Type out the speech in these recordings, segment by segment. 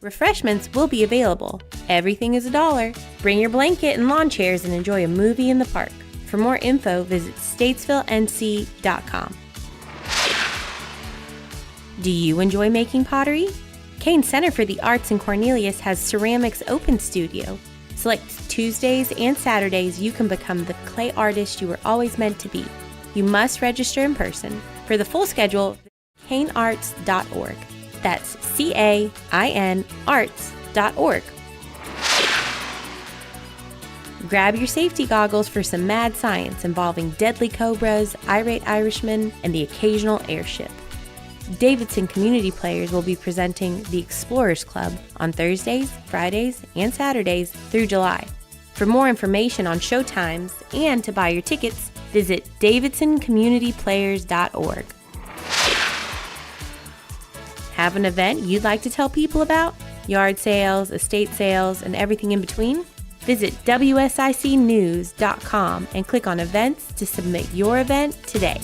Refreshments will be available. Everything is $1. Bring your blanket and lawn chairs and enjoy a movie in the park. For more info, visit statesvillenc.com. Do you enjoy making pottery? Kane Center for the Arts in Cornelius has Ceramics Open Studio. Select Tuesdays and Saturdays, you can become the clay artist you were always meant to be. You must register in person. For the full schedule, canearts.org. That's CAIN arts.org. Grab your safety goggles for some mad science involving deadly cobras, irate Irishmen, and the occasional airship. Davidson community players will be presenting the Explorers Club on Thursdays, Fridays, and Saturdays through July. For more information on show times and to buy your tickets, visit davidsoncommunityplayers.org. Have an event you'd like to tell people about? Yard sales, estate sales, and everything in between? Visit WSICnews.com and click on events to submit your event today.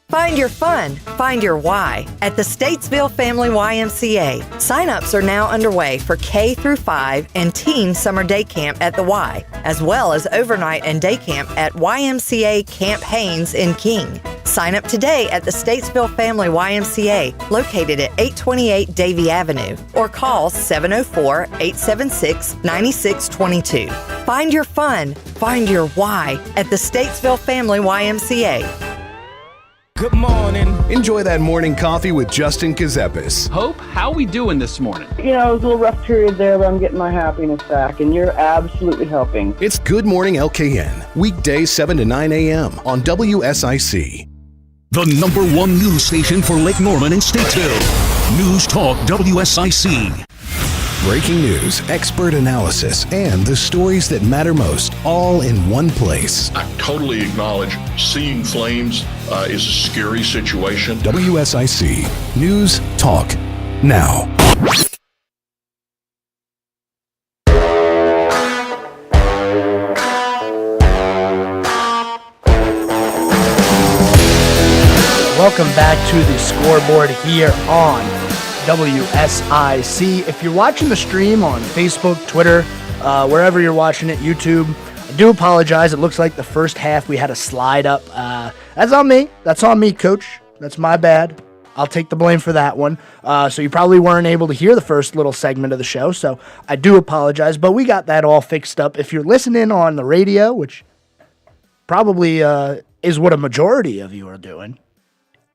Find your fun, find your why at the Statesville Family YMCA. Sign-ups are now underway for K through 5 and teen summer day camp at the Y, as well as overnight and day camp at YMCA Camp Haynes in King. Sign up today at the Statesville Family YMCA, located at 828 Davie Avenue, or call 704-876-9622. Find your fun, find your why at the Statesville Family YMCA. Good morning. Enjoy that morning coffee with Justin Kazepis. Hope, how we doing this morning? You know, it was a little rough period there, but I'm getting my happiness back, and you're absolutely helping. It's Good Morning LKN, weekdays 7 to 9 a.m. on WSIC. The number one news station for Lake Norman and Statesville. News Talk WSIC. Breaking news, expert analysis, and the stories that matter most, all in one place. I totally acknowledge seeing flames is a scary situation. WSIC. News, talk, now. Welcome back to the Scoreboard here on WSIC. If you're watching the stream on Facebook, Twitter, wherever you're watching it, YouTube, I do apologize. It looks like the first half we had a slide up. That's on me. That's on me, Coach. That's my bad. I'll take the blame for that one. So you probably weren't able to hear the first little segment of the show, so I do apologize. But we got that all fixed up. If you're listening on the radio, which probably is what a majority of you are doing,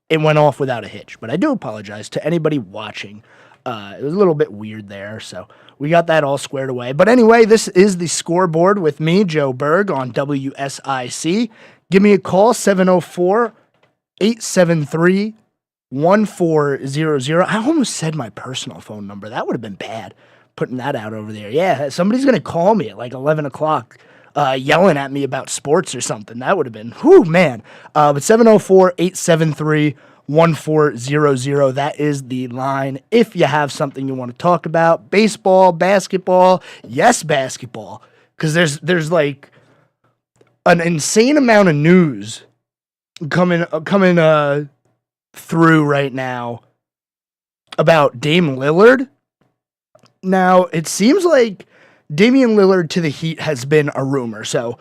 it went off without a hitch, but I do apologize to anybody watching. It was a little bit weird there, so we got that all squared away. But anyway, this is the Scoreboard with me, Joe Berg, on WSIC. Give me a call, 704-873-1400. I almost said my personal phone number. That would have been bad, putting that out over there. Yeah, somebody's going to call me at like 11 o'clock. Yelling at me about sports or something. That would have been, whew, man. But 704-873-1400, that is the line. If you have something you want to talk about, baseball, basketball, yes, basketball, because there's like an insane amount of news coming through right now about Dame Lillard. Now, it seems like Damian Lillard to the Heat has been a rumor. So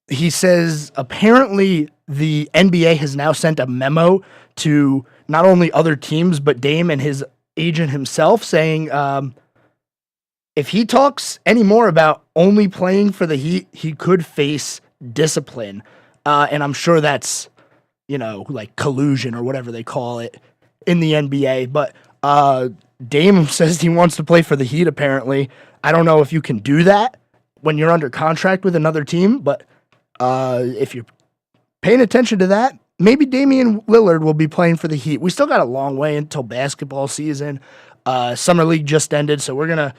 he says apparently the NBA has now sent a memo to not only other teams, but Dame and his agent himself saying if he talks anymore about only playing for the Heat, he could face discipline. And I'm sure that's, like collusion or whatever they call it in the NBA. But Dame says he wants to play for the Heat apparently. I don't know if you can do that when you're under contract with another team, but if you're paying attention to that, maybe Damian Lillard will be playing for the Heat. We still got a long way until basketball season. Summer League just ended, so we're gonna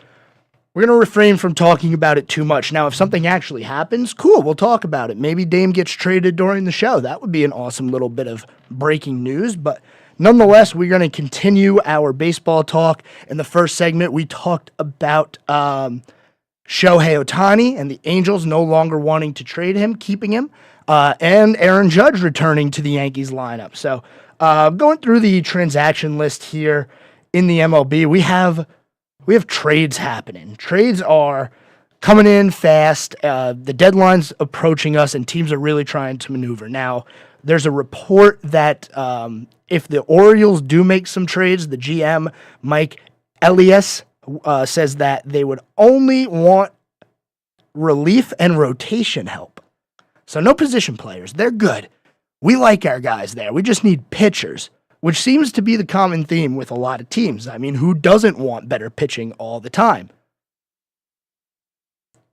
refrain from talking about it too much. Now, if something actually happens, cool, we'll talk about it. Maybe Dame gets traded during the show. That would be an awesome little bit of breaking news, but nonetheless, we're going to continue our baseball talk. In the first segment, we talked about Shohei Ohtani and the Angels no longer wanting to trade him, keeping him, and Aaron Judge returning to the Yankees lineup. So going through the transaction list here in the MLB, we have trades happening. Trades are coming in fast. The deadline's approaching us, and teams are really trying to maneuver. Now, there's a report that if the Orioles do make some trades, the GM, Mike Elias, says that they would only want relief and rotation help. So no position players. They're good. We like our guys there. We just need pitchers, which seems to be the common theme with a lot of teams. I mean, who doesn't want better pitching all the time?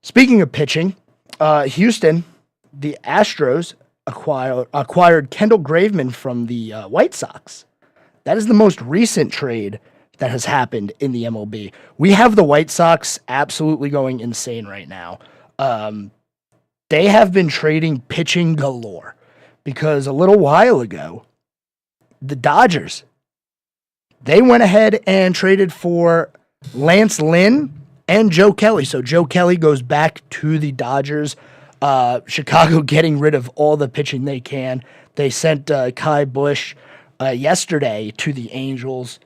Speaking of pitching, Houston, the Astros acquired Kendall Graveman from the White Sox. That is the most recent trade that has happened in the MLB. We have the White Sox absolutely going insane right now. They have been trading pitching galore because a little while ago, the Dodgers, they went ahead and traded for Lance Lynn and Joe Kelly. So Joe Kelly goes back to the Dodgers. Chicago getting rid of all the pitching they can. They sent Kai Bush yesterday to the Angels.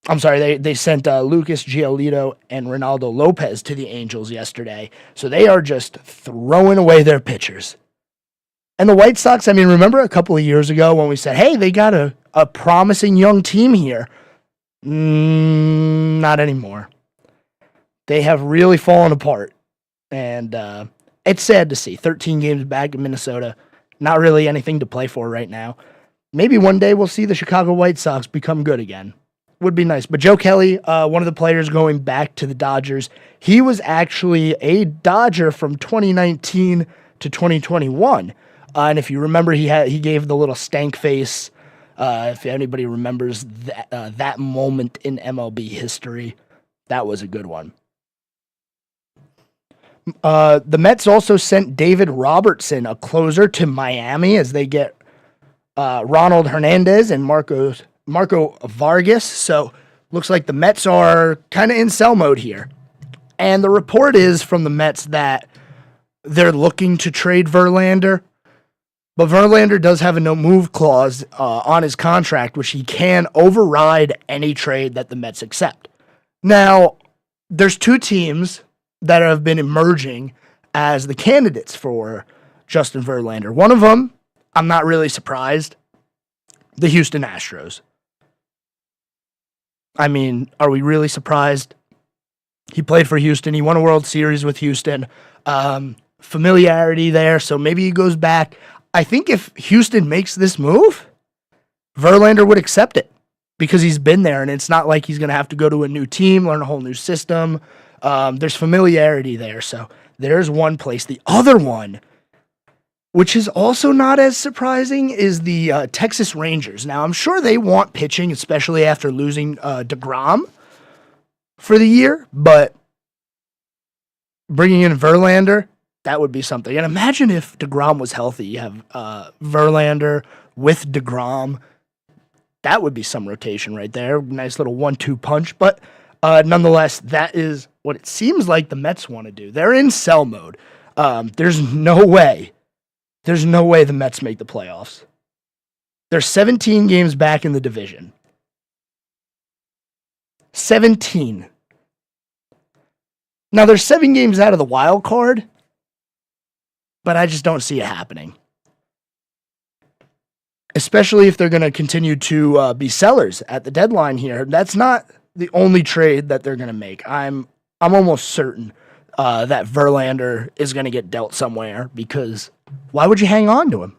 I'm sorry, they sent Lucas Giolito and Ronaldo Lopez to the Angels yesterday. So they are just throwing away their pitchers. And the White Sox, I mean, remember a couple of years ago when we said, hey, they got a promising young team here? Not anymore. They have really fallen apart. And it's sad to see. 13 games back in Minnesota. Not really anything to play for right now. Maybe one day we'll see the Chicago White Sox become good again. Would be nice. But Joe Kelly, one of the players going back to the Dodgers, he was actually a Dodger from 2019 to 2021. And if you remember, he gave the little stank face. If anybody remembers that moment in MLB history, that was a good one. The Mets also sent David Robertson, a closer, to Miami as they get Ronald Hernandez and Marco Vargas. So looks like the Mets are kind of in sell mode here. And the report is from the Mets that they're looking to trade Verlander. But Verlander does have a no-move clause on his contract, which he can override any trade that the Mets accept. Now, there's two teams that have been emerging as the candidates for Justin Verlander. One of them, I'm not really surprised, the Houston Astros. I mean, are we really surprised? He played for Houston. He won a World Series with Houston. Familiarity there, so maybe he goes back. I think if Houston makes this move, Verlander would accept it because he's been there, and it's not like he's going to have to go to a new team, learn a whole new system. There's familiarity there, so there's one place. The other one, which is also not as surprising, is the Texas Rangers. Now, I'm sure they want pitching, especially after losing DeGrom for the year, but bringing in Verlander, that would be something. And imagine if DeGrom was healthy. You have Verlander with DeGrom. That would be some rotation right there. Nice little 1-2 punch. But nonetheless, that is what it seems like the Mets want to do. They're in sell mode. There's no way the Mets make the playoffs. They're 17 games back in the division. 17. Now, they're 7 games out of the wild card, but I just don't see it happening. Especially if they're going to continue to be sellers at the deadline here. That's not the only trade that they're going to make. I'm almost certain that Verlander is going to get dealt somewhere, because why would you hang on to him?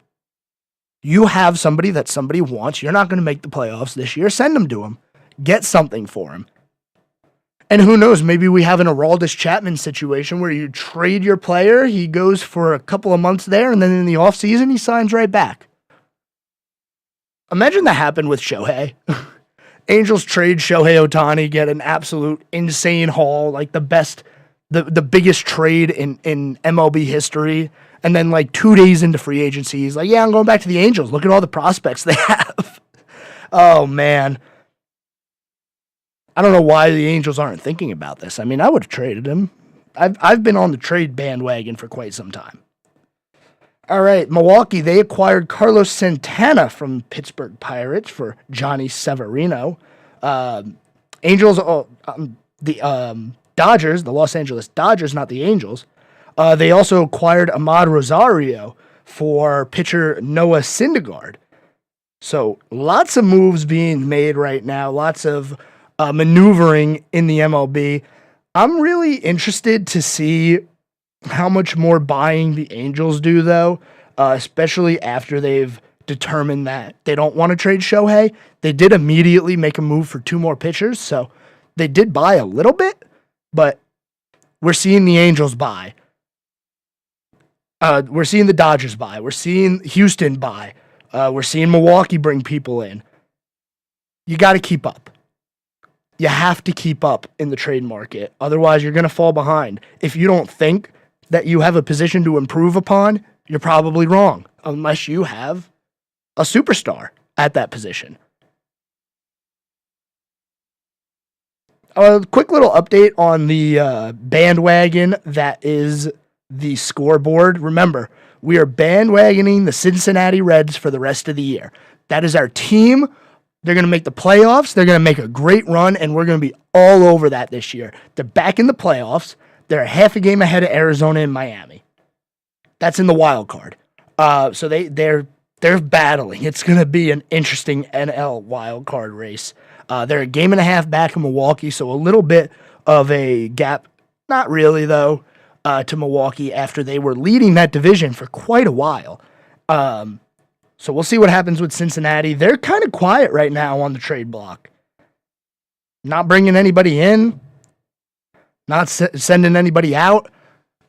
You have somebody that somebody wants. You're not going to make the playoffs this year. Send him to him. Get something for him. And who knows, maybe we have an Aroldis Chapman situation where you trade your player, he goes for a couple of months there, and then in the offseason, he signs right back. Imagine that happened with Shohei. Angels trade Shohei Ohtani, get an absolute insane haul, like the biggest trade in MLB history. And then like 2 days into free agency, he's like, yeah, I'm going back to the Angels. Look at all the prospects they have. Oh, man. I don't know why the Angels aren't thinking about this. I mean, I would have traded him. I've been on the trade bandwagon for quite some time. All right, Milwaukee, they acquired Carlos Santana from Pittsburgh Pirates for Johnny Severino. Angels, the Dodgers, the Los Angeles Dodgers, not the Angels. They also acquired Ahmad Rosario for pitcher Noah Syndergaard. So lots of moves being made right now, lots of maneuvering in the MLB. I'm really interested to see how much more buying the Angels do, though, especially after they've determined that they don't want to trade Shohei. They did immediately make a move for 2 more pitchers, so they did buy a little bit, but we're seeing the Angels buy. We're seeing the Dodgers buy. We're seeing Houston buy. We're seeing Milwaukee bring people in. You got to keep up. You have to keep up in the trade market. Otherwise, you're going to fall behind. If you don't think that you have a position to improve upon, you're probably wrong, unless you have a superstar at that position. A quick little update on the bandwagon that is the Scoreboard. Remember, we are bandwagoning the Cincinnati Reds for the rest of the year. That is our team. They're going to make the playoffs. They're going to make a great run, and we're going to be all over that this year. They're back in the playoffs. They're half a game ahead of Arizona and Miami. That's in the wild card. So they're battling. It's going to be an interesting NL wild card race. They're a game and a half back in Milwaukee, so a little bit of a gap. Not really, though, to Milwaukee after they were leading that division for quite a while. So we'll see what happens with Cincinnati. They're kind of quiet right now on the trade block. Not bringing anybody in. Not sending anybody out.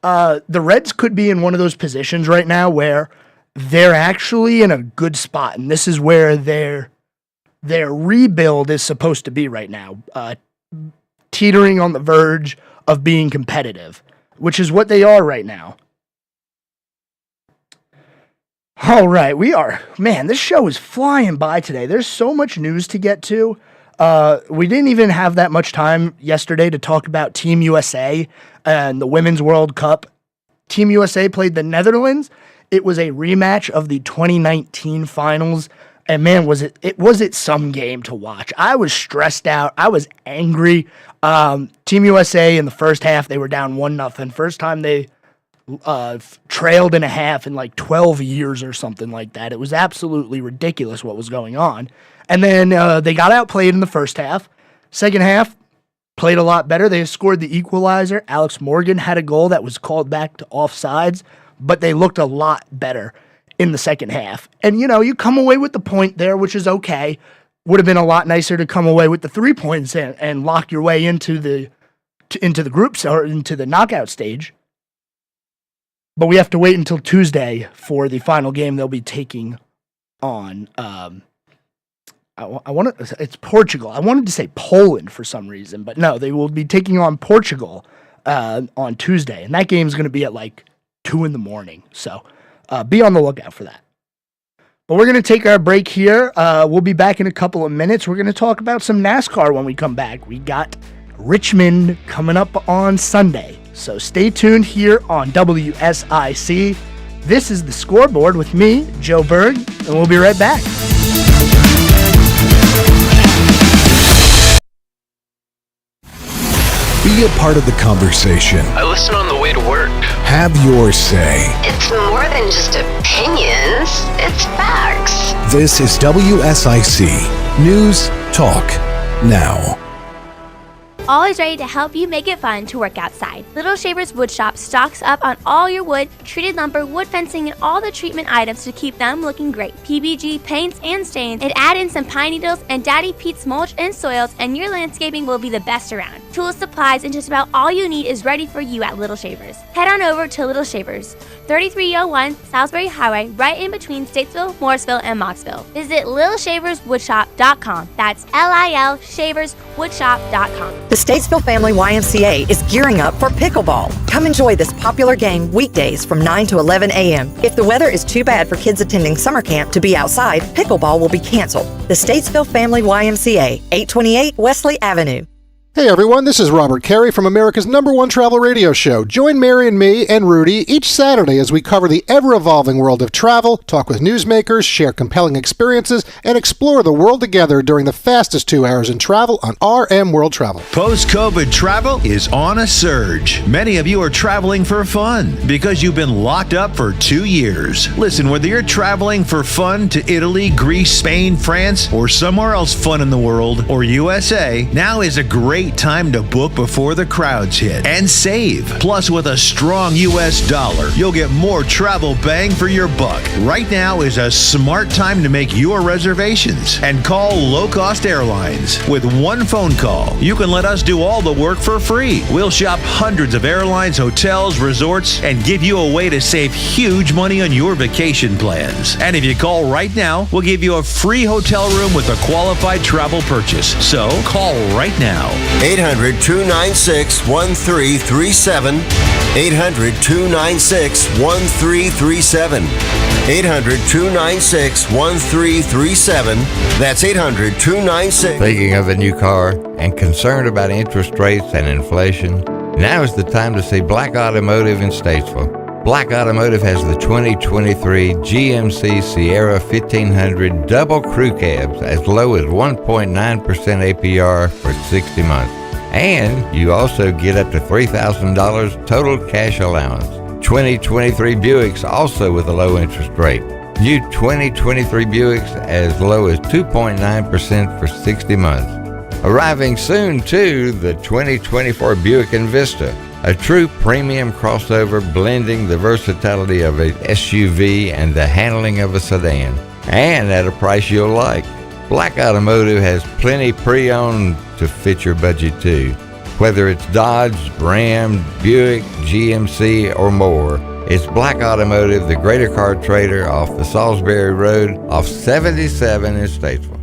The Reds could be in one of those positions right now where they're actually in a good spot, and this is where their rebuild is supposed to be right now, teetering on the verge of being competitive, which is what they are right now. All right, this show is flying by today. There's so much news to get to. We didn't even have that much time yesterday to talk about Team USA and the Women's World Cup. Team USA played the Netherlands. It was a rematch of the 2019 finals. And man, was it some game to watch. I was stressed out. I was angry. Team USA in the first half, they were down 1-0. First time they trailed in a half in like 12 years or something like that. It was absolutely ridiculous what was going on. And then they got outplayed in the first half. Second half, played a lot better. They scored the equalizer. Alex Morgan had a goal that was called back to offsides, but they looked a lot better in the second half. And, you come away with the point there, which is okay. Would have been a lot nicer to come away with the 3 points and lock your way into the groups or into the knockout stage. But we have to wait until Tuesday for the final game they'll be taking on. It's Portugal. I wanted to say Poland for some reason, but no, they will be taking on Portugal on Tuesday, and that game is going to be at like 2 a.m. So be on the lookout for that. But we're going to take our break here. We'll be back in a couple of minutes. We're going to talk about some NASCAR when we come back. We got Richmond coming up on Sunday. So stay tuned here on WSIC. This is the Scoreboard with me, Joe Berg, and we'll be right back. Be a part of the conversation. I listen on the way to work. Have your say. It's more than just opinions, it's facts. This is WSIC News Talk Now. Always ready to help you make it fun to work outside. Little Shavers Wood Shop stocks up on all your wood, treated lumber, wood fencing, and all the treatment items to keep them looking great. PBG, paints, and stains, and add in some pine needles and Daddy Pete's mulch and soils, and your landscaping will be the best around. Tools, supplies, and just about all you need is ready for you at Little Shavers. Head on over to Little Shavers, 3301 Salisbury Highway, right in between Statesville, Morrisville, and Moxville. Visit LittleshaversWoodshop.com. That's LILShaversWoodshop.com. The Statesville Family YMCA is gearing up for pickleball. Come enjoy this popular game weekdays from 9 to 11 a.m. If the weather is too bad for kids attending summer camp to be outside, pickleball will be canceled. The Statesville Family YMCA, 828 Wesley Avenue. Hey everyone, this is Robert Carey from America's #1 travel radio show. Join Mary and me and Rudy each Saturday as we cover the ever-evolving world of travel, talk with newsmakers, share compelling experiences, and explore the world together during the fastest 2 hours in travel on RM World Travel. Post-COVID travel is on a surge. Many of you are traveling for fun because you've been locked up for 2 years. Listen, whether you're traveling for fun to Italy, Greece, Spain, France, or somewhere else fun in the world, or USA, now is a great time to book before the crowds hit and save. Plus, with a strong U.S. dollar, you'll get more travel bang for your buck. Right now is a smart time to make your reservations and call low-cost airlines. With one phone call, you can let us do all the work for free. We'll shop hundreds of airlines, hotels, resorts, and give you a way to save huge money on your vacation plans. And if you call right now, we'll give you a free hotel room with a qualified travel purchase. So call right now. 800-296-1337. 800-296-1337. 800-296-1337. That's 800-296. Thinking of a new car and concerned about interest rates and inflation? Now is the time to see Black Automotive in Statesville. Black Automotive has the 2023 GMC Sierra 1500 double crew cabs as low as 1.9% APR for 60 months. And you also get up to $3,000 total cash allowance. 2023 Buicks also with a low interest rate. New 2023 Buicks as low as 2.9% for 60 months. Arriving soon, too, the 2024 Buick Envista, a true premium crossover blending the versatility of a SUV and the handling of a sedan, and at a price you'll like. Black Automotive has plenty pre-owned to fit your budget too. Whether it's Dodge, Ram, Buick, GMC, or more, it's Black Automotive, the Greater Car Trader off the Salisbury Road off 77 in Statesville.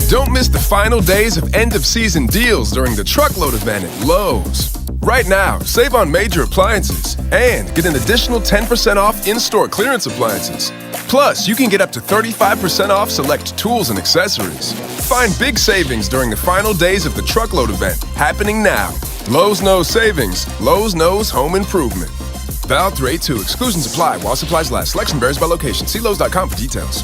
Don't miss the final days of end-of-season deals during the truckload event at Lowe's. Right now, save on major appliances and get an additional 10% off in-store clearance appliances. Plus, you can get up to 35% off select tools and accessories. Find big savings during the final days of the truckload event happening now. Lowe's knows savings. Lowe's knows home improvement. Valid through 8/2. Exclusions apply while supplies last. Selection varies by location. See Lowe's.com for details.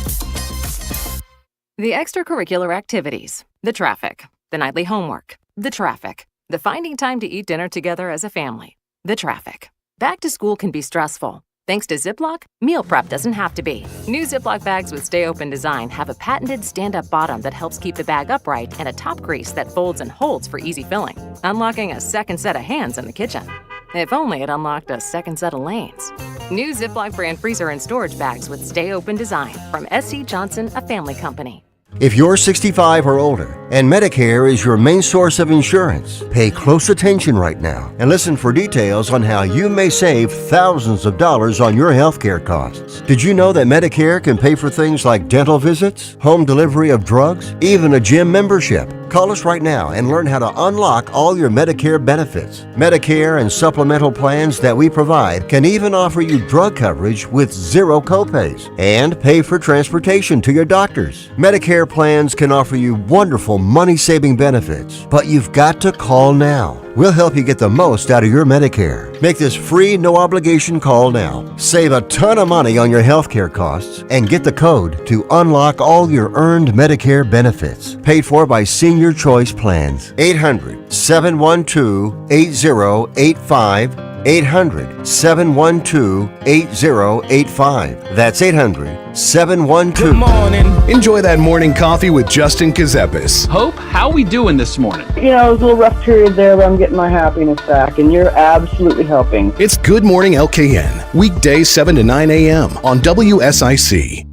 The extracurricular activities, the traffic, the nightly homework, the traffic, the finding time to eat dinner together as a family, the traffic. Back to school can be stressful. Thanks to Ziploc, meal prep doesn't have to be. New Ziploc bags with Stay Open design have a patented stand-up bottom that helps keep the bag upright and a top crease that folds and holds for easy filling, unlocking a second set of hands in the kitchen. If only it unlocked a second set of lanes. New Ziploc brand freezer and storage bags with Stay Open design from S.C. Johnson, a family company. If you're 65 or older and Medicare is your main source of insurance, pay close attention right now and listen for details on how you may save thousands of dollars on your healthcare costs. Did you know that Medicare can pay for things like dental visits, home delivery of drugs, even a gym membership? Call us right now and learn how to unlock all your Medicare benefits. Medicare and supplemental plans that we provide can even offer you drug coverage with zero copays and pay for transportation to your doctors. Medicare plans can offer you wonderful money-saving benefits, but you've got to call now. We'll help you get the most out of your Medicare. Make this free, no-obligation call now. Save a ton of money on your healthcare costs and get the code to unlock all your earned Medicare benefits. Paid for by Senior Choice Plans. 800-712-8085. 800-712-8085. That's 800-712. Good morning. Enjoy that morning coffee with Justin Kazepis. Hope, how we doing this morning? You know, it was a little rough period there, but I'm getting my happiness back, and you're absolutely helping. It's Good Morning LKN, weekdays 7 to 9 a.m. on WSIC.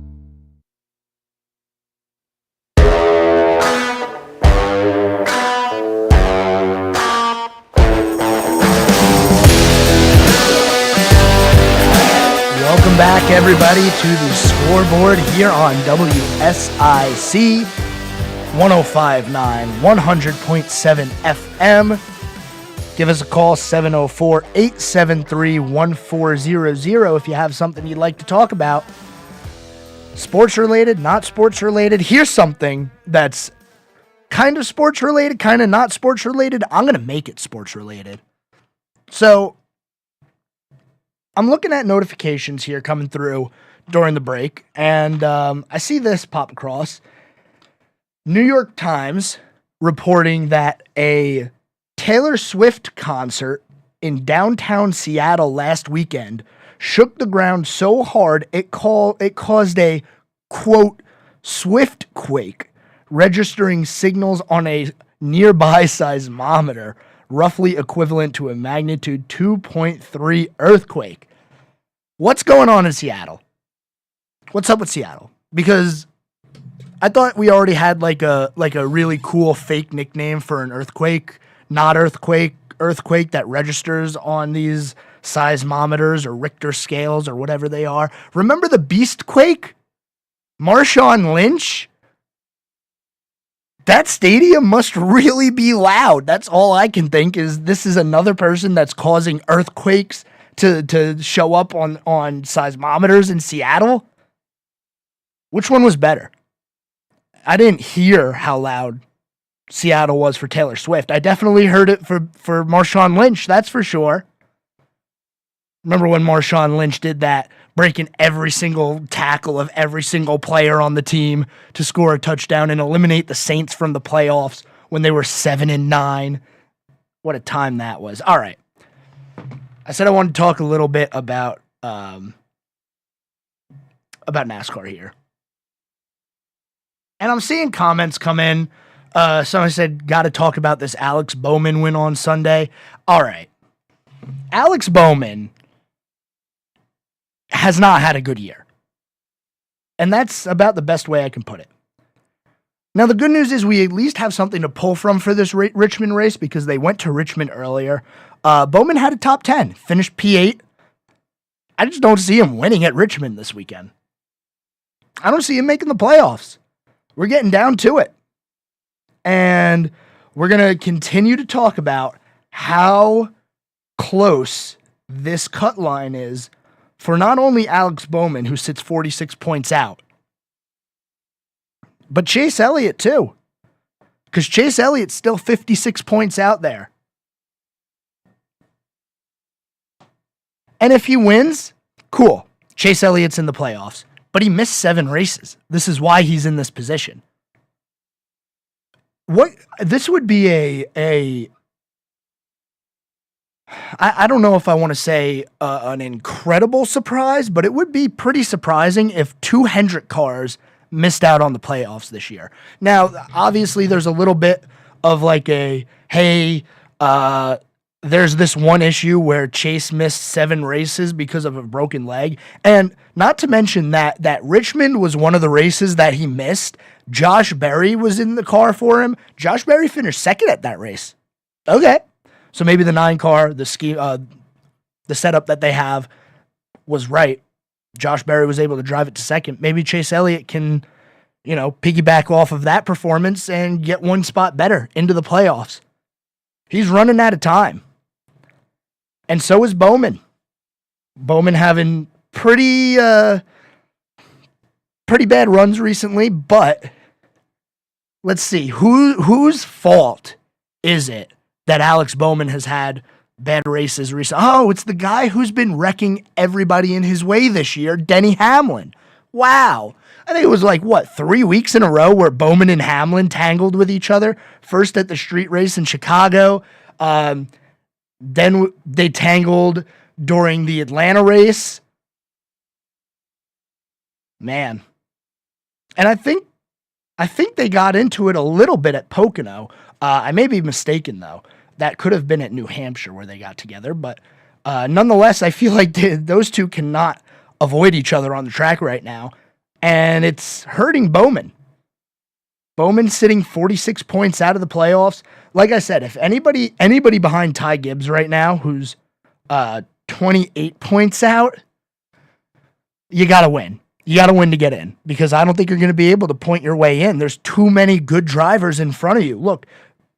Welcome back, everybody, to the Scoreboard here on WSIC 105.9, 100.7 FM. Give us a call, 704-873-1400 if you have something you'd like to talk about. Sports related, not sports related. Here's something that's kind of sports related, kind of not sports related. I'm going to make it sports related. So I'm looking at notifications here coming through during the break, and I see this pop across. New York Times reporting that a Taylor Swift concert in downtown Seattle last weekend shook the ground so hard it caused a, quote, Swift quake, registering signals on a nearby seismometer, roughly equivalent to a magnitude 2.3 earthquake. What's going on in Seattle? What's up with Seattle? Because I thought we already had like a really cool fake nickname for an earthquake, not earthquake that registers on these seismometers or Richter scales or whatever they are. Remember the Beast Quake? Marshawn Lynch? That stadium must really be loud. That's all I can think is this is another person that's causing earthquakes to show up on seismometers in Seattle. Which one was better? I didn't hear how loud Seattle was for Taylor Swift. I definitely heard it for Marshawn Lynch, that's for sure. Remember when Marshawn Lynch did that, breaking every single tackle of every single player on the team to score a touchdown and eliminate the Saints from the playoffs when they were 7-9. What a time that was. All right. I said I wanted to talk a little bit about NASCAR here. And I'm seeing comments come in. Someone said, got to talk about this Alex Bowman win on Sunday. All right. Alex Bowman has not had a good year. And that's about the best way I can put it. Now, the good news is we at least have something to pull from for this Richmond race because they went to Richmond earlier. Bowman had a top 10, finished P8. I just don't see him winning at Richmond this weekend. I don't see him making the playoffs. We're getting down to it. And we're going to continue to talk about how close this cut line is for not only Alex Bowman, who sits 46 points out, but Chase Elliott too. Because Chase Elliott's still 56 points out there. And if he wins, cool. Chase Elliott's in the playoffs. But he missed 7 races. This is why he's in this position. This would be I don't know if I want to say an incredible surprise, but it would be pretty surprising if 2 Hendrick cars missed out on the playoffs this year. Now, obviously, there's a little bit of like there's this one issue where Chase missed 7 races because of a broken leg. And not to mention that Richmond was one of the races that he missed. Josh Berry was in the car for him. Josh Berry finished second at that race. Okay. So maybe the 9 car, the setup that they have was right. Josh Berry was able to drive it to second. Maybe Chase Elliott can, piggyback off of that performance and get 1 spot better into the playoffs. He's running out of time. And so is Bowman. Bowman having pretty bad runs recently, but let's see. Whose fault is it that Alex Bowman has had bad races recently? Oh, it's the guy who's been wrecking everybody in his way this year, Denny Hamlin. Wow. I think it was 3 weeks in a row where Bowman and Hamlin tangled with each other. First at the street race in Chicago. Then they tangled during the Atlanta race. Man. And I think they got into it a little bit at Pocono. I may be mistaken, though. That could have been at New Hampshire where they got together. But nonetheless, I feel like those two cannot avoid each other on the track right now. And it's hurting Bowman. Bowman sitting 46 points out of the playoffs. Like I said, if anybody behind Ty Gibbs right now who's 28 points out, you got to win. You got to win to get in because I don't think you're going to be able to point your way in. There's too many good drivers in front of you. Look,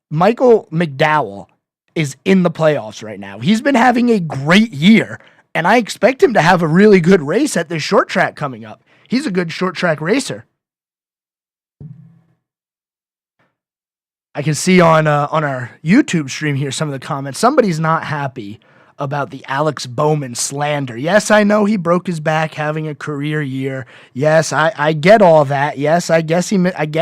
Michael McDowell is in the playoffs right now. He's been having a great year, and I expect him to have a really good race at this short track coming up. He's a good short track racer. I can see on our YouTube stream here some of the comments. Somebody's not happy about the Alex Bowman slander. Yes, I know he broke his back having a career year. Yes, I get all that. Yes, I get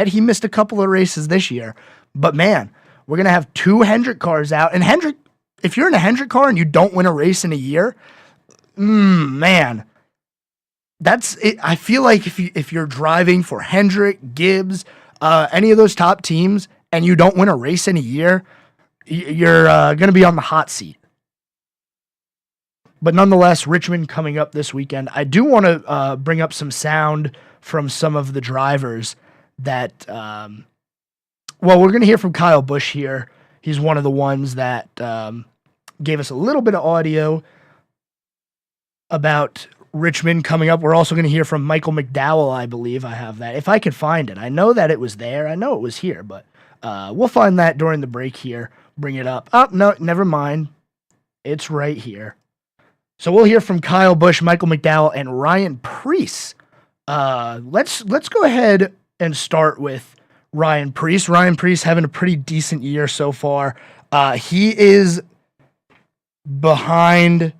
he missed a couple of races this year. But man, we're going to have 2 Hendrick cars out. And Hendrick, if you're in a Hendrick car and you don't win a race in a year, man, that's it. I feel like if you're driving for Hendrick, Gibbs, any of those top teams, and you don't win a race in a year, you're going to be on the hot seat. But nonetheless, Richmond coming up this weekend. I do want to bring up some sound from some of the drivers that, we're going to hear from Kyle Busch here. He's one of the ones that gave us a little bit of audio about Richmond coming up. We're also going to hear from Michael McDowell, I believe. I have that. If I could find it. I know that it was there. I know it was here, but we'll find that during the break here. Bring it up. Oh, no, never mind. It's right here. So we'll hear from Kyle Busch, Michael McDowell, and Ryan Preece. Let's go ahead and start with Ryan Preece. Ryan Preece having a pretty decent year so far. He is behind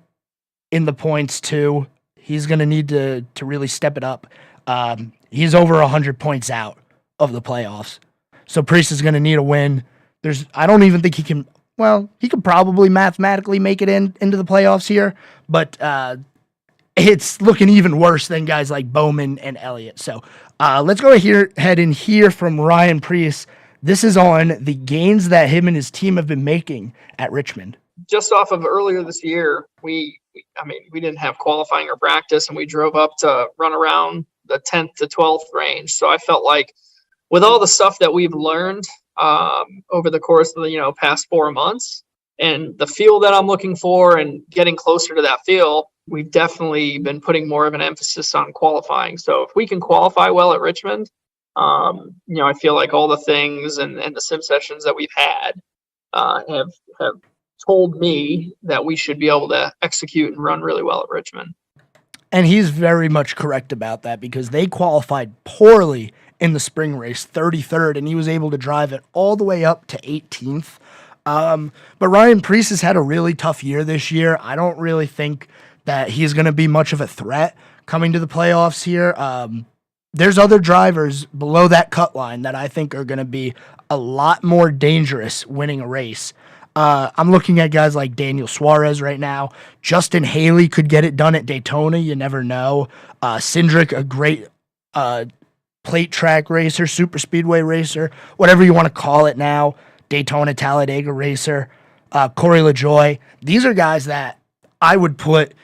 in the points too. He's going to need to really step it up. He's over 100 points out of the playoffs. So Preece is going to need a win. I don't even think he can. Well, he could probably mathematically make it into the playoffs here, but it's looking even worse than guys like Bowman and Elliott. So let's go ahead and hear from Ryan Preece. This is on the gains that him and his team have been making at Richmond. Just off of earlier this year, we didn't have qualifying or practice, and we drove up to run around the 10th to 12th range. So I felt like with all the stuff that we've learned over the course of the past 4 months and the feel that I'm looking for and getting closer to that feel, we've definitely been putting more of an emphasis on qualifying. So if we can qualify well at Richmond, I feel like all the things and the sim sessions that we've had have told me that we should be able to execute and run really well at Richmond. And he's very much correct about that because they qualified poorly in the spring race, 33rd, and he was able to drive it all the way up to 18th. But Ryan Preece has had a really tough year this year. I don't really think that he's going to be much of a threat coming to the playoffs here. There's other drivers below that cut line that I think are going to be a lot more dangerous winning a race. I'm looking at guys like Daniel Suarez right now. Justin Haley could get it done at Daytona. You never know. Cindric, a great plate track racer, super speedway racer, whatever you want to call it now. Daytona, Talladega racer. Corey LaJoie. These are guys that I would put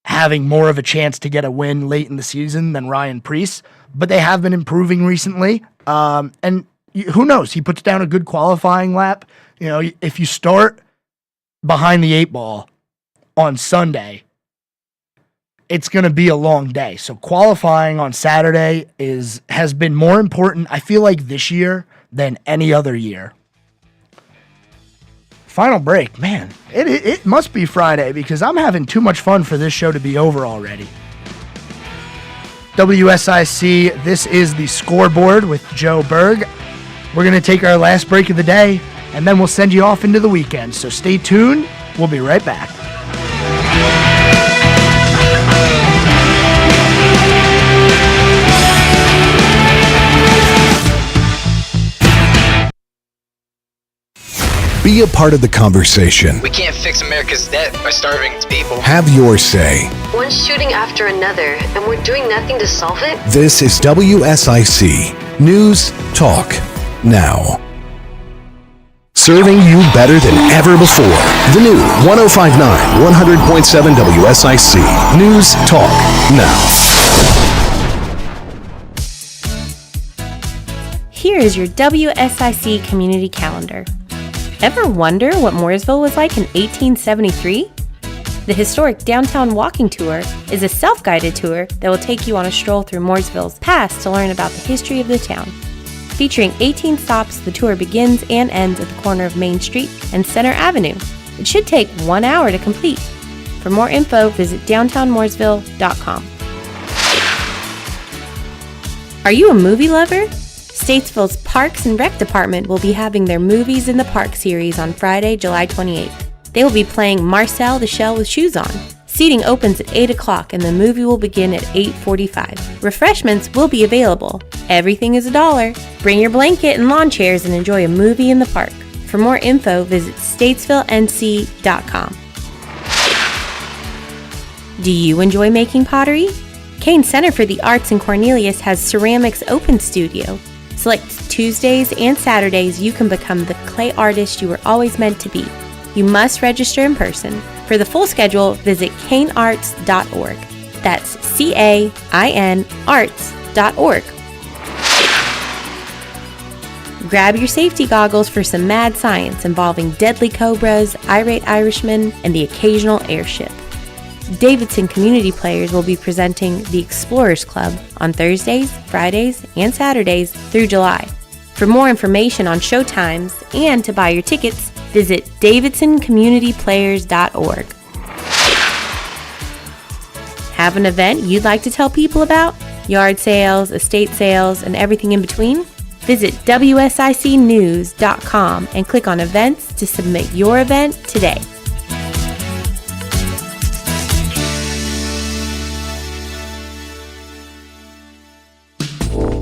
having more of a chance to get a win late in the season than Ryan Preece, but they have been improving recently. And who knows? He puts down a good qualifying lap. If you start behind the 8 ball on Sunday, it's going to be a long day. So qualifying on Saturday has been more important, I feel like, this year than any other year. Final break. Man, it must be Friday because I'm having too much fun for this show to be over already. WSIC, this is the Scoreboard with Joe Berg. We're going to take our last break of the day, and then we'll send you off into the weekend. So stay tuned. We'll be right back. Be a part of the conversation. We can't fix America's debt by starving its people. Have your say. One shooting after another, and we're doing nothing to solve it? This is WSIC. News, talk, now. Serving you better than ever before. The new 105.9, 100.7 WSIC. News, talk, now. Here is your WSIC community calendar. Ever wonder what Mooresville was like in 1873? The historic Downtown Walking Tour is a self-guided tour that will take you on a stroll through Mooresville's past to learn about the history of the town. Featuring 18 stops, the tour begins and ends at the corner of Main Street and Center Avenue. It should take 1 hour to complete. For more info, visit downtownmooresville.com. Are you a movie lover? Statesville's Parks and Rec Department will be having their Movies in the Park series on Friday, July 28th. They will be playing Marcel the Shell with Shoes On. Seating opens at 8 o'clock and the movie will begin at 8:45. Refreshments will be available. Everything is $1. Bring your blanket and lawn chairs and enjoy a movie in the park. For more info, visit statesvillenc.com. Do you enjoy making pottery? Kane Center for the Arts in Cornelius has Ceramics Open Studio. Select Tuesdays and Saturdays, you can become the clay artist you were always meant to be. You must register in person. For the full schedule, visit canearts.org. That's CAIN arts.org. Grab your safety goggles for some mad science involving deadly cobras, irate Irishmen, and the occasional airship. Davidson community players will be presenting the Explorers Club on Thursdays, Fridays, and Saturdays through July. For more information on show times and to buy your tickets, visit davidsoncommunityplayers.org. Have an event you'd like to tell people about? Yard sales, estate sales, and everything in between? Visit WSICnews.com and click on events to submit your event today.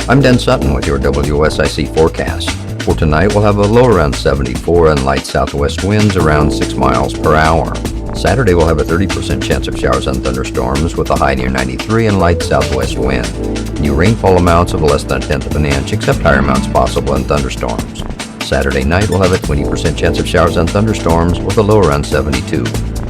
I'm Dan Sutton with your WSIC forecast. For tonight, we'll have a low around 74 and light southwest winds around 6 miles per hour. Saturday, we'll have a 30% chance of showers and thunderstorms with a high near 93 and light southwest wind. New rainfall amounts of less than 1/10 of an inch, except higher amounts possible in thunderstorms. Saturday night, we'll have a 20% chance of showers and thunderstorms with a low around 72.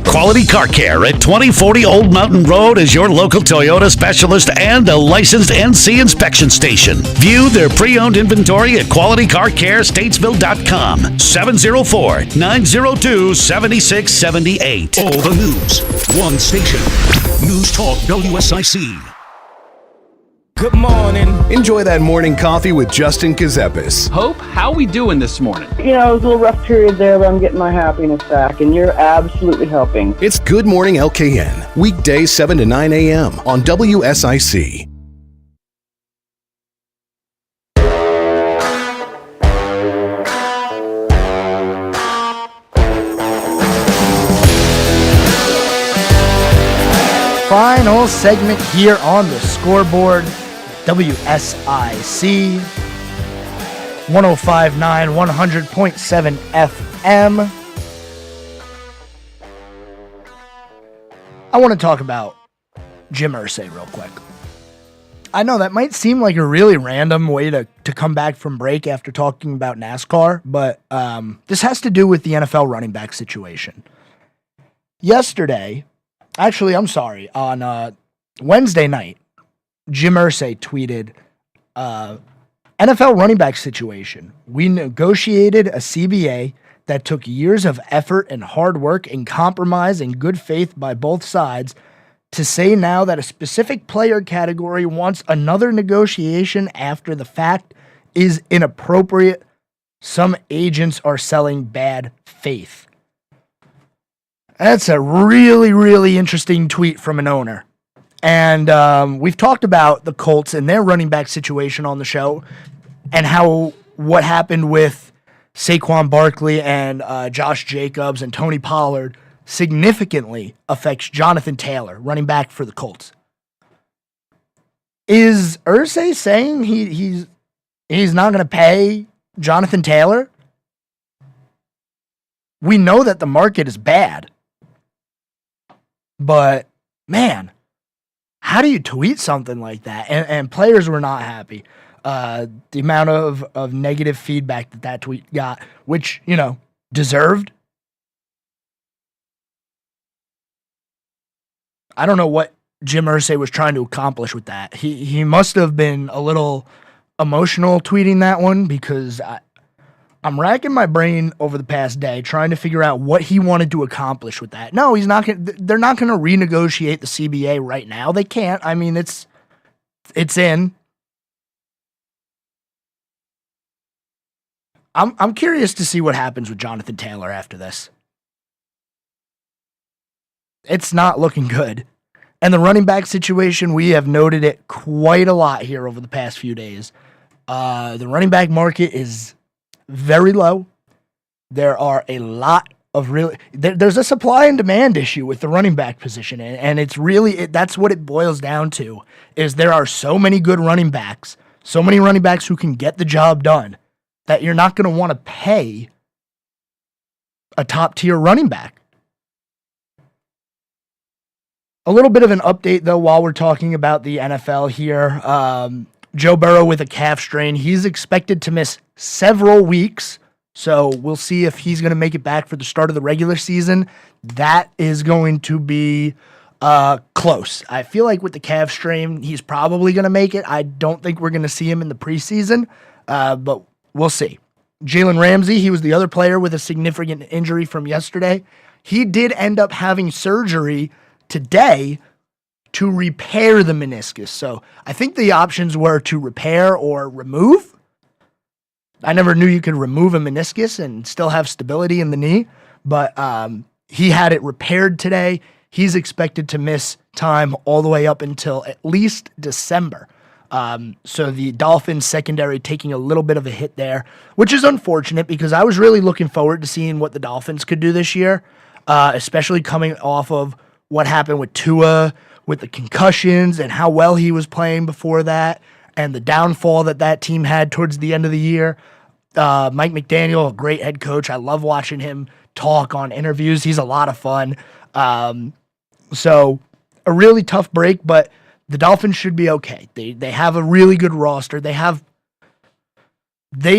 Quality Car Care at 2040 Old Mountain Road is your local Toyota specialist and a licensed NC inspection station. View their pre-owned inventory at QualityCarCareStatesville.com. 704-902-7678. All the news, one station. News Talk WSIC. Good morning. Enjoy that morning coffee with Justin Kazepis. Hope, how we doing this morning? You know, it was a little rough period there, but I'm getting my happiness back, and you're absolutely helping. It's Good Morning LKN, weekdays 7 to 9 a.m. on WSIC. Final segment here on the Scoreboard. WSIC 105.9, 100.7 FM. I want to talk about Jim Irsay real quick. I know that might seem like a really random way to come back from break after talking about NASCAR, but this has to do with the NFL running back situation. Yesterday, actually, I'm sorry, on Wednesday night, Jim Irsay tweeted, NFL running back situation. We negotiated a CBA that took years of effort and hard work and compromise and good faith by both sides. To say now that a specific player category wants another negotiation after the fact is inappropriate. Some agents are selling bad faith. That's a really, really interesting tweet from an owner. And we've talked about the Colts and their running back situation on the show and how what happened with Saquon Barkley and Josh Jacobs and Tony Pollard significantly affects Jonathan Taylor, running back for the Colts. Is Irsay saying he's not going to pay Jonathan Taylor? We know that the market is bad. But, man, how do you tweet something like that? And players were not happy. The amount of negative feedback that tweet got, which, you know, deserved. I don't know what Jim Irsay was trying to accomplish with that. He must have been a little emotional tweeting that one because I'm racking my brain over the past day trying to figure out what he wanted to accomplish with that. No, he's not going. They're not going to renegotiate the CBA right now. They can't. I mean, it's in. I'm curious to see what happens with Jonathan Taylor after this. It's not looking good. And the running back situation, we have noted it quite a lot here over the past few days. The running back market is very low. There are a lot of there's a supply and demand issue with the running back position, and it's really that's what it boils down to. Is there are so many good running backs, so many running backs who can get the job done, that you're not going to want to pay a top tier running back. A little bit of an update though, while we're talking about the NFL here. Joe Burrow with a calf strain. He's expected to miss several weeks. So we'll see if he's going to make it back for the start of the regular season. That is going to be close. I feel like with the calf strain, he's probably going to make it. I don't think we're going to see him in the preseason, but we'll see. Jalen Ramsey, he was the other player with a significant injury from yesterday. He did end up having surgery today to repair the meniscus. So I think the options were to repair or remove. I never knew you could remove a meniscus and still have stability in the knee, but he had it repaired today. He's expected to miss time all the way up until at least December. So the Dolphins secondary taking a little bit of a hit there, which is unfortunate because I was really looking forward to seeing what the Dolphins could do this year, especially coming off of what happened with Tua, with the concussions and how well he was playing before that, and the downfall that team had towards the end of the year. Mike McDaniel, a great head coach. I love watching him talk on interviews. He's a lot of fun. So a really tough break, but the Dolphins should be okay. They have a really good roster. They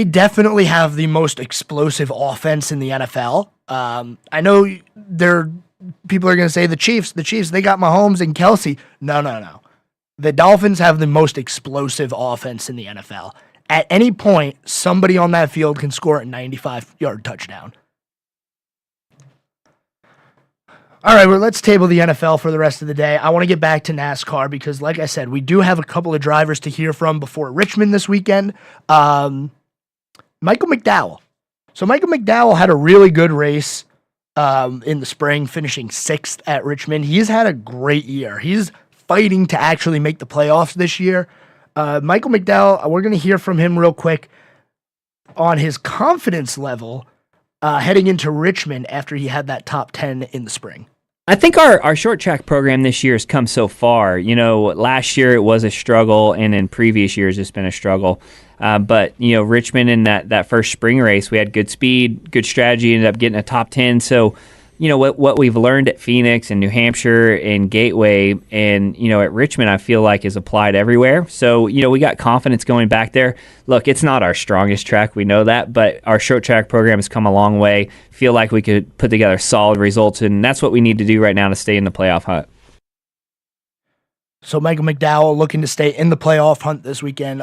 definitely have the most explosive offense in the NFL. I know people are going to say the Chiefs, they got Mahomes and Kelsey. No. The Dolphins have the most explosive offense in the NFL. At any point, somebody on that field can score a 95-yard touchdown. All right, well, let's table the NFL for the rest of the day. I want to get back to NASCAR because, like I said, we do have a couple of drivers to hear from before Richmond this weekend. Michael McDowell. So Michael McDowell had a really good race in the spring, finishing 6th at Richmond. He's had a great year. He's fighting to actually make the playoffs this year. Michael McDowell, we're going to hear from him real quick on his confidence level heading into Richmond after he had that top 10 in the spring. I think our short track program this year has come so far. You know, last year it was a struggle, and in previous years it's been a struggle. But, you know, Richmond in that first spring race, we had good speed, good strategy, ended up getting a top 10. So, you know, what we've learned at Phoenix and New Hampshire and Gateway and, you know, at Richmond, I feel like is applied everywhere. So, you know, we got confidence going back there. Look, it's not our strongest track. We know that, but our short track program has come a long way. Feel like we could put together solid results, and that's what we need to do right now to stay in the playoff hunt. So Michael McDowell looking to stay in the playoff hunt this weekend.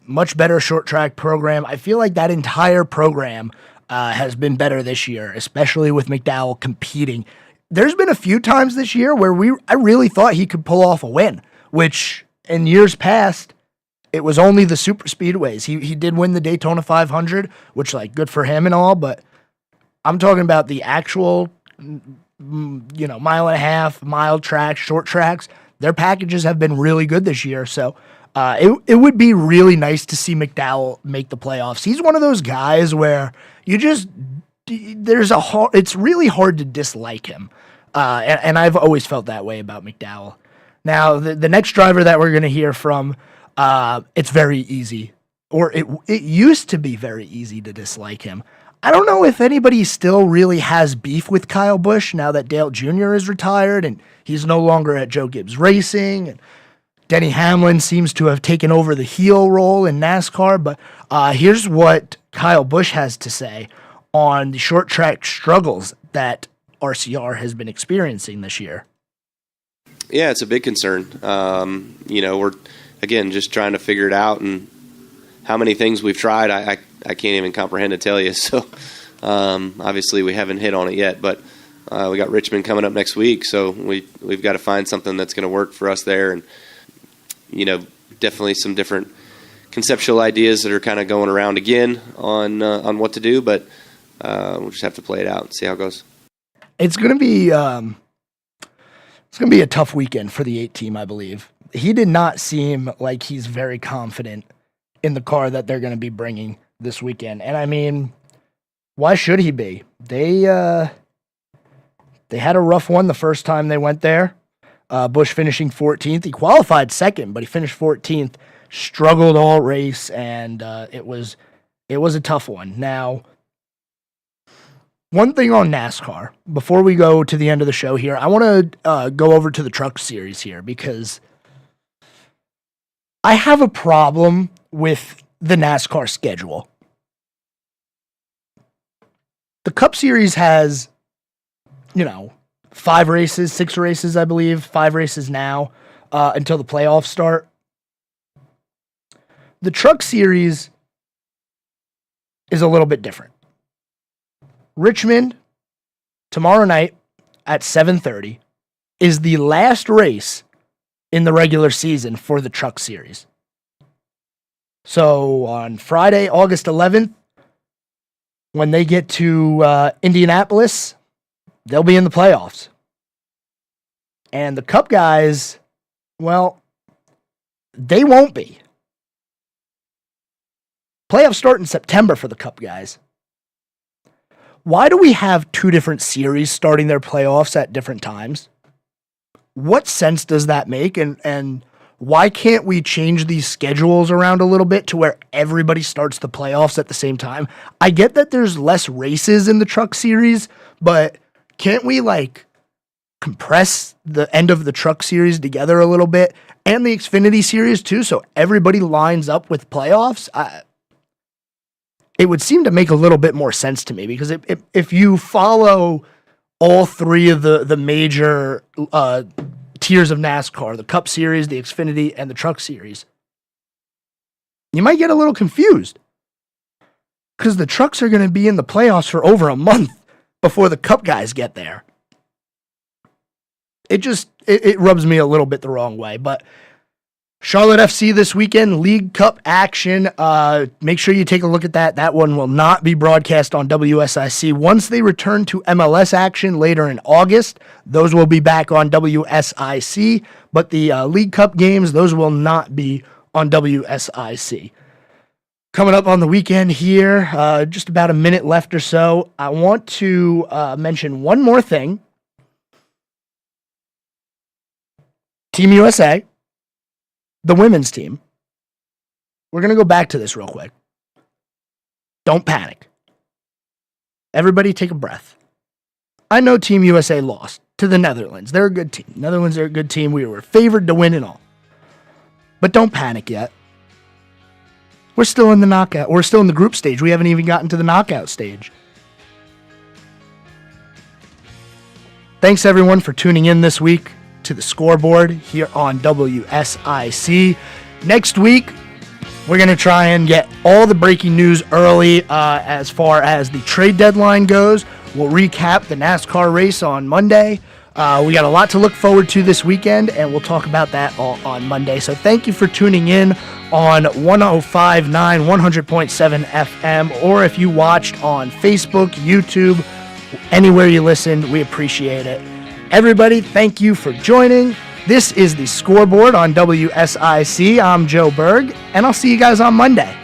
Much better short track program. I feel like that entire program has been better this year, especially with McDowell competing. There's been a few times this year where I really thought he could pull off a win, which in years past, it was only the super speedways. He did win the Daytona 500, which, like, good for him and all, but I'm talking about the actual, you know, mile and a half, mile tracks, short tracks. Their packages have been really good this year, so it would be really nice to see McDowell make the playoffs. He's one of those guys where it's really hard to dislike him, and I've always felt that way about McDowell. Now, the next driver that we're going to hear from, it's very easy, or it used to be very easy to dislike him. I don't know if anybody still really has beef with Kyle Busch now that Dale Jr. is retired and he's no longer at Joe Gibbs Racing, and Denny Hamlin seems to have taken over the heel role in NASCAR. But here's what Kyle Busch has to say on the short track struggles that RCR has been experiencing this year. Yeah, it's a big concern. You know, we're, again, just trying to figure it out, and how many things we've tried, I can't even comprehend to tell you. So obviously we haven't hit on it yet, but we got Richmond coming up next week, so we've got to find something that's going to work for us there. And, you know, definitely some different conceptual ideas that are kind of going around again on what to do, but we'll just have to play it out and see how it goes. It's going to be a tough weekend for the 8 team, I believe. He did not seem like he's very confident in the car that they're going to be bringing this weekend. And I mean, why should he be? They had a rough one the first time they went there. Busch finishing 14th. He qualified second, but he finished 14th. Struggled all race, and it was a tough one. Now, one thing on NASCAR, before we go to the end of the show here, I want to go over to the Truck Series here because I have a problem with the NASCAR schedule. The Cup Series has, 5 races, 6 races, I believe, 5 races now until the playoffs start. The Truck Series is a little bit different. Richmond, tomorrow night at 7:30, is the last race in the regular season for the Truck Series. So on Friday, August 11th, when they get to Indianapolis, they'll be in the playoffs. And the Cup guys, well, they won't be. Playoffs start in September for the Cup guys. Why do we have 2 different series starting their playoffs at different times? What sense does that make? And why can't we change these schedules around a little bit to where everybody starts the playoffs at the same time? I get that there's less races in the Truck Series, but can't we compress the end of the Truck Series together a little bit and the Xfinity Series too, so everybody lines up with playoffs? It would seem to make a little bit more sense to me because if you follow all 3 of the major tiers of NASCAR, the Cup Series, the Xfinity, and the Truck Series, you might get a little confused because the trucks are going to be in the playoffs for over a month before the Cup guys get there. It rubs me a little bit the wrong way, but Charlotte FC this weekend, League Cup action. Make sure you take a look at that. That one will not be broadcast on WSIC. Once they return to MLS action later in August, those will be back on WSIC. But the League Cup games, those will not be on WSIC. Coming up on the weekend here, just about a minute left or so, I want to mention one more thing. Team USA. The women's team. We're going to go back to this real quick. Don't panic. Everybody take a breath. I know Team USA lost to the Netherlands. They're a good team. Netherlands are a good team. We were favored to win and all. But don't panic yet. We're still in the knockout. We're still in the group stage. We haven't even gotten to the knockout stage. Thanks everyone for tuning in this week to the Scoreboard here on WSIC. Next week, we're going to try and get all the breaking news early as far as the trade deadline goes. We'll recap the NASCAR race on Monday. We got a lot to look forward to this weekend, and we'll talk about that all on Monday. So thank you for tuning in on 105.9, 100.7 FM, or if you watched on Facebook, YouTube, anywhere you listened, we appreciate it. Everybody, thank you for joining. This is the Scoreboard on WSIC. I'm Joe Berg, and I'll see you guys on Monday.